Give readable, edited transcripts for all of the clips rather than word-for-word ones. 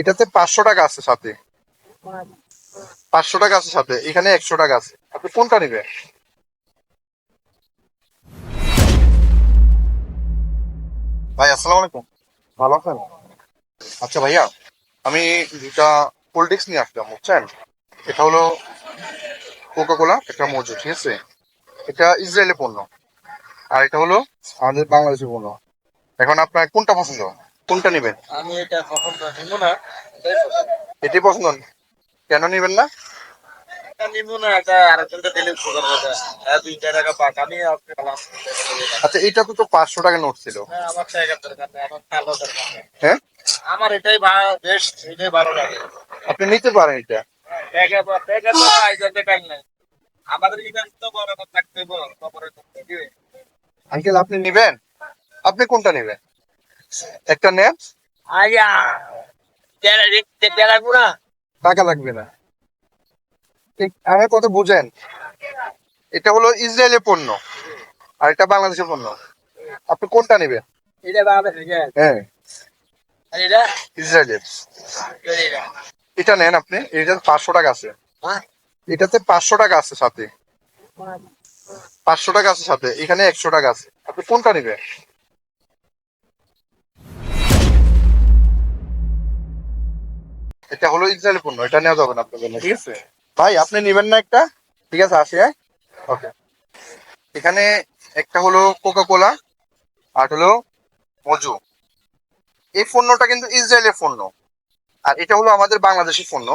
এটাতে 500 টাকা আছে সাথে। 500 টাকা আছে সাথে, এখানে 100 টাকা আছে। আপনি কোনটা নেবেন? ভাই আসসালামু আলাইকুম, ভালো আছেন? আচ্ছা ভাইয়া, আমি দুটা কোল্ড ড্রিঙ্কস নিয়ে আসলাম, বুঝছেন? এটা হলো কোকা কোলা, এটা মজু, ঠিক আছে? এটা ইসরায়েলের পণ্য, আর এটা হলো আমাদের বাংলাদেশের পণ্য। এখন আপনার কোনটা পছন্দ, কোনটা নেবেন? আমি এটা পছন্দ নিব না। এটাই পছন্দ। কেন নেবেন না? এটা নিব না, এটা আরেকজনকে দিলে সুগার হবে। হ্যাঁ, 2 টাকা পাক আমি আপনি ক্লাস। আচ্ছা, এটা তো 500 টাকা নোট ছিল। হ্যাঁ, আমার টাকা দরকার নেই, আমার ভালো দরকার নেই। হ্যাঁ, আমার এটাই বেশ, এটাই ভালো লাগে। আপনি নিতে পারেন এটা। টাকা তো আইজতে টাইম নাই। আমাদের ইভেন্ট তো বড় থাকতে বড় খবরে থাকতে দিবে। আঙ্কেল আপনি নিবেন? আপনি কোনটা নেবেন? একটা নেন। আইয়া তেরা দেখতে তেরা গুনা। টাকা লাগবে না। ঠিক আমার কথা বুঝেন। এটা হলো ইসরায়েলের পণ্য, আর এটা বাংলাদেশের পণ্য। আপনি কোনটা নেবেন? এটা বাবা থেকে। হ্যাঁ, আর এটা ইসরায়েলের। এটা। এটা নেন আপনি, এটাতে 500 টাকা আছে। হ্যাঁ। এটাতে 500 টাকা আছে সাথে। 500 টাকা আছে সাথে, এখানে 100 টাকা আছে। আপনি কোনটা নেবেন? এটা হলো ইসরায়েলের পণ্য, এটা নেওয়া যাবে না আপনার জন্য, ঠিক আছে? ভাই আপনি নেবেন না একটা? ঠিক আছে, আসি, হ্যাঁ। ওকে। এখানে একটা হলো কোকা কোলা, আর হলো মজু। এই পণ্যটা কিন্তু ইসরায়েলের পণ্য, আর এটা হলো আমাদের বাংলাদেশের পণ্য।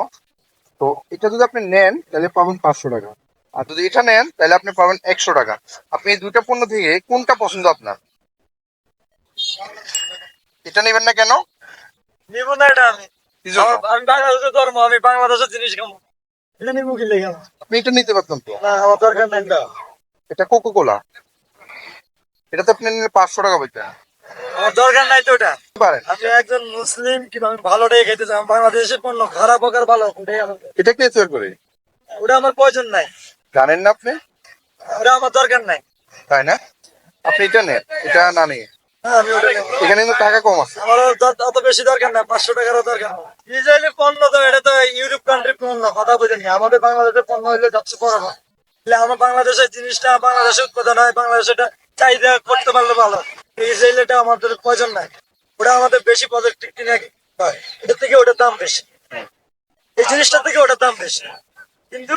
তো এটা যদি আপনি নেন তাহলে পাবেন 500 টাকা, আর যদি এটা নেন তাহলে আপনি পাবেন 100 টাকা। আপনি এই দুইটা পণ্য থেকে কোনটা পছন্দ আপনার? এটা নেবেন না কেন? নিব না এটা আমি। কি জন্য? আমি বাংলাদেশের ধর্ম, আমি বাংলাদেশের জিনিস খাবো। এটা নিব কি লেগে? আপনি এটা নিতে পারতেন তো। না, আমার দরকার নাই এটা। এটা কোকো কোলা, এটা তো আপনি নিলে 500 টাকা পেতেন। আমার দরকার নাই তো ওটা। পারেন। আমি একজন মুসলিম, কিন্তু আমি ভালোটাই খেতে চাই। আমি বাংলাদেশের পণ্য খারাপ হোক আর ভালো হোক, এটা কে তৈরি করে? ওটা আমার প্রয়োজন নাই। জানেন না আপনি? ওটা আমার দরকার নাই। তাই না? আপনি এটা নেন, এটা না নিয়ে। হ্যাঁ, আমি ওটা নেব। এখানে কিন্তু টাকা কম আছে। আমার অত বেশি দরকার নাই, 500 টাকারও দরকার নাই। ইসরায়েলি পণ্য তো, এটা তো ইউরোপ কান্ট্রির পণ্য, কথা বুঝেনি। আমাদের বাংলাদেশের পণ্য হইলে যাচ্ছে বড়। আমার বাংলাদেশের জিনিসটা বাংলাদেশে উৎপাদন হয়, বাংলাদেশে এটা চাহিদা করতে পারলে ভালো। ইসরায়েলটা আমাদের প্রয়োজন নাই। ওটা আমাদের বেশি প্রজেক্ট কিনে হয়, এটার থেকে ওটার দাম বেশি। এই জিনিসটা থেকে ওটার দাম বেশি, কিন্তু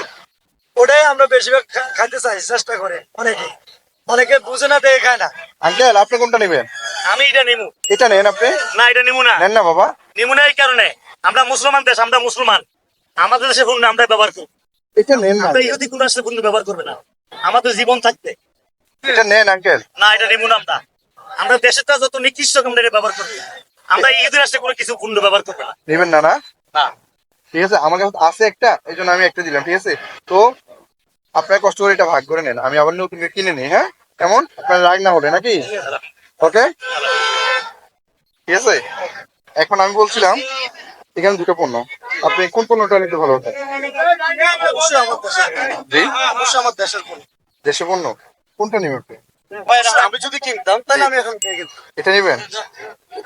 ওটাই আমরা বেশিরভাগ খাইতে চাই, চেষ্টা করে অনেকে। অনেকে বুঝে না, দেখে খায় না। আঙ্কেল আপনি কোনটা নেবেন? আমি এটা নিমু এটা নেন আপনি। না, এটা নিমু না। নেন না বাবা। নিমু না এই কারণে, আমরা মুসলমান দেশ, আমরা মুসলমান। আমাদের দেশে পণ্য আমরা ব্যবহার করি। এটা নেন না। আমরা ইহুদি কোন রাষ্ট্রে পণ্য ব্যবহার করবে না, আমাদের জীবন থাকতে। এটা নেন আঙ্কেল। না, এটা নিমু না আমরা। আমরা দেশেরটা যত নিকৃষ্ট আমরা এটা ব্যবহার করবো। আমরা ইহুদি রাষ্ট্রে কোনো কিছু পণ্য ব্যবহার করবে না। নেবেন না না? না। ঠিক আছে, আমার কাছে আছে একটা, এই জন্য আমি একটা দিলাম, ঠিক আছে? তো আপনার কষ্ট করে এটা ভাগ করে নেন, আমি আবার নতুন করে কিনে নিই, হ্যাঁ? কেমন, আপনার রাগ না হলে নাকি? ওকে, ঠিক আছে। এখন আমি বলছিলাম এখানে দুটো পণ্য, আপনি কোন পণ্যটা নিতে ভালো হতেন? অবশ্যই আমার দেশের। জি, অবশ্যই আমার দেশের পণ্য। দেশে পণ্য কোনটা নেবেন আপনি? আমি যদি কিনতাম তাহলে আমি এখন কিনে কিনতাম। এটা নেবেন?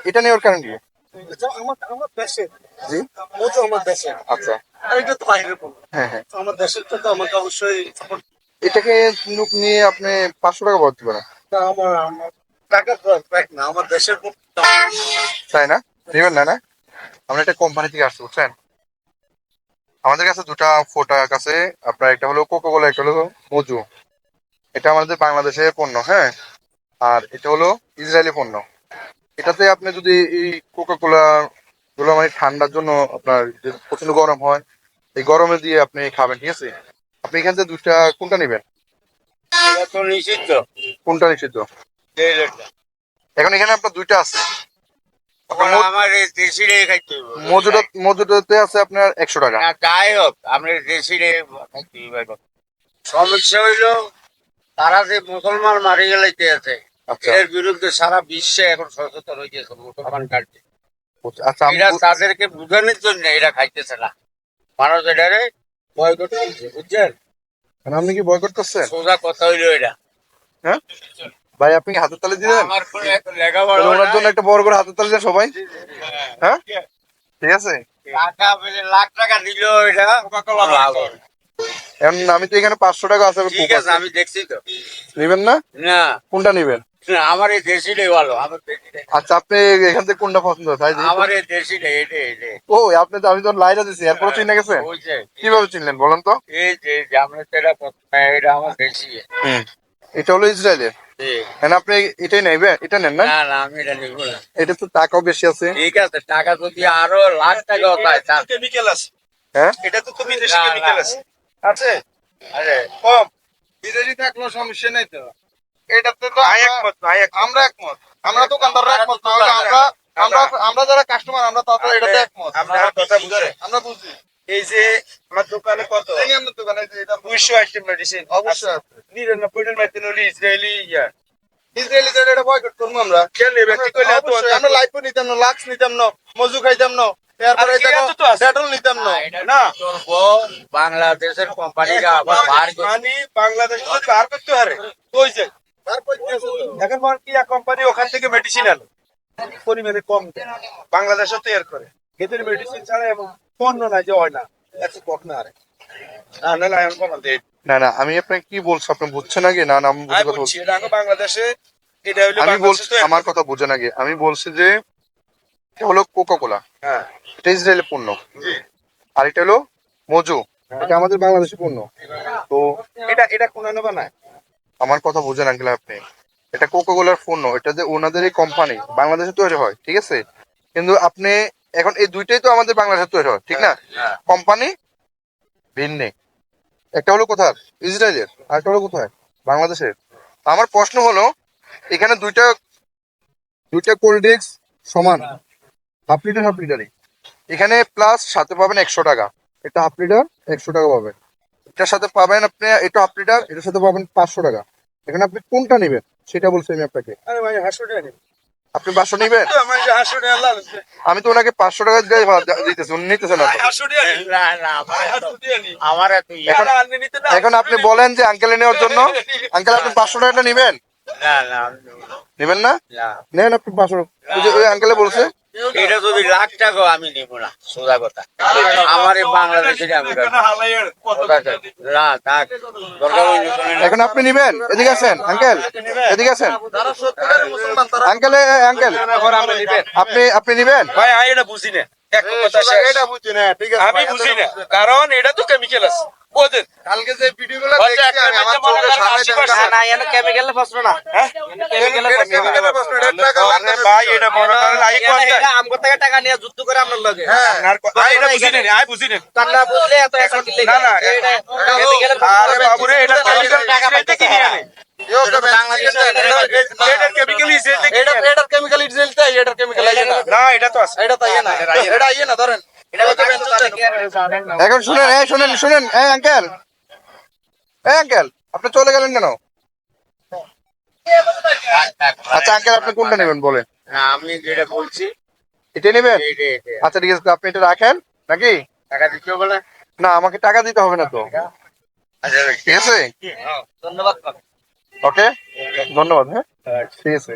এটা নেওয়ার কারণ কি? এটা আমার দেশের। জি, ও তো আমার দেশের। আচ্ছা। আর এটা তো বাইরের পণ্য। হ্যাঁ হ্যাঁ, তো আমার দেশেরটা তো আমাকে অবশ্যই support এটাকে লোক নিয়ে আপনি 500 টাকা ভরতে পারেন। করতে হবে। আমার টাকার দরকার না, আমার দেশের পণ্য। তাই না? নেবেন না না? আমরা একটা কোম্পানি থেকে আসছি, বুঝছেন? আমাদের কাছে দুটা প্রোডাক্ট আছে আপনার, একটা হলো কোকা কোলা, একটা হলো মজু। এটা আমাদের বাংলাদেশের পণ্য, হ্যাঁ। আর এটা হলো ইসরায়েলি পণ্য। এটাতে আপনি যদি এই কোকা কোলা গুলো মানে ঠান্ডার জন্য আপনার যে প্রচন্ড গরম হয়, এই গরমে দিয়ে আপনি খাবেন, ঠিক আছে? আপনি এখান থেকে দুইটা কোনটা নেবেন? এটা তো নিষিদ্ধ। কোনটা নিষিদ্ধ? এই রেটটা। এখন এখানে আপনার দুইটা আছে। আপনার আমার এই দেশিরে খাইতে হবে। মজুদাতে আছে আপনার 100 টাকা। না, যাই হোক, আমরা দেশিরে খাইতে হবে। সমস্যা হইলো, তারা যে মুসলমান মারি গেলাইতে আছে, আচ্ছা এর বিরুদ্ধে সারা বিশ্বে এখন সচেতন হয়ে গেছে মুসলমান কান্ট্রি। আচ্ছা, আমি এরা তাদেরকে বুঝানোর জন্য এরা খাইতেছে না। মানুষ এটারে বয়কট করছে, বুঝছেন? আপনি কি বয়কট করছেন? সোজা কথা হইলো এটা। হ্যাঁ ভাই, আপনি কি হাতের তালি দিলেন? আমার কোনো এত লেখাপড়া তাহলে ওনার নাই। জন্য একটা বড় করে হাতের তালি দেন সবাই, হ্যাঁ? ঠিক আছে? টাকা পেলে লাখ টাকা দিল এটা লাভ হবে। এখন আমি তো এখানে 500 টাকা আছে, আমি ঠিক আছে, আমি দেখছি তো। নিবেন না? না, কোনটা নিবেন? না, আমার এই দেশিটাই ভালো, আমার দেশিটাই। আচ্ছা, আপনি এখান থেকে কোনটা পছন্দ হয় তাই দিই তো। আমার এই দেশিটাই, এটাই এটাই। ও, আপনি তো, আমি তো লাইরা দিছি, এরপরে চিনে গেছেন? ওই যে, কিভাবে চিনলেন বলেন তো? এই যে আমরা তো এটা এটা আমার দেশি। হুম, এটা হলো ইসরায়েলের। ঠিক। এখন আপনি এটাই নেবেন, এটা নেন না? না, না, আমি এটা নিব না। এটা তো টাকাও বেশি আছে। ঠিক আছে, টাকা যদি আরো লাখ টাকা হয় তার কেমিক্যাল আছে, হ্যাঁ, এটা তো বিদেশি না, কেমিক্যাল না। আছে আছে আরে কম, বিদেশি থাকলেও সমস্যা নাই তো। এটাতে তো আমরা একমত, আমরা দোকানদাররা একমত না হলে আমরা আমরা আমরা যারা কাস্টমার আমরা তো এটাতে একমত। আপনার কথা বুঝে আমরা বুঝি এই যে আমার দোকানে কত জানি, আপনার দোকানে যে এটা 200 আইটেম মেডিসিন অবশ্যই আছে। 99 মেডিসিন হলো ইসরায়েলি ইসরায়েলি যেটা এটা বয়কট করবো আমরা। কেন নেবে কি কইলে তো আমরা লাইফ নিতাম না, লাক্স নিতাম না, মজু খাইতাম না, তারপরে এটা ডেটল নিতাম না। না করবো বাংলাদেশের কোম্পানিরা আবার বার করে মানে বাংলাদেশ থেকে বার করতে পারে ওই যে এখন কি কোম্পানি ওখান থেকে মেডিসিন আনো পরিমাণে কম দেয়, বাংলাদেশে তৈরি করে এদের মেডিসিন ছাড়া এবং পণ্য নাই যে হয় না এত কক না আরে না না এখন কোন দেয়। না না, আমি আপনাকে কি বলছি আপনি বুঝছেন আগে? না না, আমি বুঝে আমি কথা বলছি বলছি। এটা আগে বাংলাদেশে, এটা হলো আমি বলছি, বাংলাদেশে আমার কথা বুঝেন আগে। আমি বলছি যে এটা হলো কোকা কোলা, হ্যাঁ এটা ইসরায়েলের পণ্য। জি আর এটা হলো মজু, এটা আমাদের বাংলাদেশি পণ্য। তো এটা এটা কোন বানায় আমার কথা বুঝেন আঙ্কেল আপনি, এটা কোকা কোলার পণ্য, এটা যে ওনাদের এই কোম্পানি বাংলাদেশে তৈরি হয়, ঠিক আছে? কিন্তু আপনি এখন এই দুইটাই তো আমাদের বাংলাদেশে তৈরি হয়, ঠিক না? কোম্পানি ভিন্ন, একটা হলো কোথার, ইসরায়েলের, আর একটা হলো কোথায়, বাংলাদেশের। আমার প্রশ্ন হলো, এখানে দুইটা দুইটা কোল্ড ড্রিঙ্কস সমান, হাফ লিটারই, এখানে প্লাস সাথে পাবেন 100 টাকা, এটা হাফ লিটার 100 টাকা পাবেন, এটার সাথে পাবেন আপনি, এটা হাফ লিটার, এটার সাথে পাবেন 500 টাকা। এখানে আপনি কোনটা নেবেন সেটা বলছি আমি আপনাকে। আরে ভাই হাসুড়ে আনি আপনি 500 নেবেন? আমার যে হাসুড়ে আল্লাহ আমি তো ওনাকে 500 টাকা দিতেছি, উনি নিতেছেন না তো। হাসুড়ে আনি না না হাসুড়ে আনি আমার এত এখন এখন আপনি বলেন যে আঙ্কেলে নেওয়ার জন্য, আঙ্কেল আপনি 500 টাকাটা নেবেন? না না আমি নেবো না। নেবেন না? না নেন আপনি 500। ওই যে ওই আঙ্কেলে বলছে। এটা যদি লাখ টাকা আমি নিব না, সোজা কথা। আমার এই বাংলাদেশের আমি না থাক, দরকার হইলে তো নিলাম। এখন আপনি নেবেন? এদিকে আসেন আঙ্কেল, এদিকে আসেন তারা সত্যিকারের মুসলমান, তারা আঙ্কেল, আঙ্কেল আপনি আপনি নেবেন? ভাই আমি এটা বুঝি না, এক কথা শেষ। এটা বুঝছি না, ঠিক আছে আমি বুঝি না, কারণ এটা তো কেমিক্যাল আছে ওদের। কালকে যে ভিডিওগুলো হয়তো দেখছি আমি, আমার একটা চোখের সামনে 80% না এখানে কেমিক্যালের প্রশ্ন না, কেমিক্যালের প্রশ্ন, এটা টাকা আরে ভাই এটা মনে করেন আই করতে এটা আমগো থেকে টাকা নিয়ে যুদ্ধ করে আপনার লগে হ্যাঁ, ভাই এটা বুঝি না, আমি বুঝি না। কান্না বুঝলে এত এখন দিলে না, না, এটা আরে বাবুরে এটা কেমিক্যাল টাকা পাইতে কিনে আনে। এটার কেমিক্যাল ইসে থেকে এটার কেমিক্যাল ইসরায়েল তাই, এটার কেমিক্যাল না এটা তো আছে। এটা তাই না, এটা আইয়ে না ধরেন। এটা এখন শুনেন, এই শুনেন শুনেন, এই আঙ্কেল, এই আঙ্কেল আপনি চলে গেলেন কেন? আচ্ছা আঙ্কেল, আপনি কোনটা নেবেন বলেন? না আমি যেটা বলছি এটা নেবেন? এইটা এইটা। আচ্ছা ঠিক আছে, আপনি এটা রাখেন নাকি? টাকা দিতে হবে না? না, আমাকে টাকা দিতে হবে না তো, আচ্ছা ঠিক আছে? ধন্যবাদ। ওকে, ধন্যবাদ। হ্যাঁ, ঠিক আছে।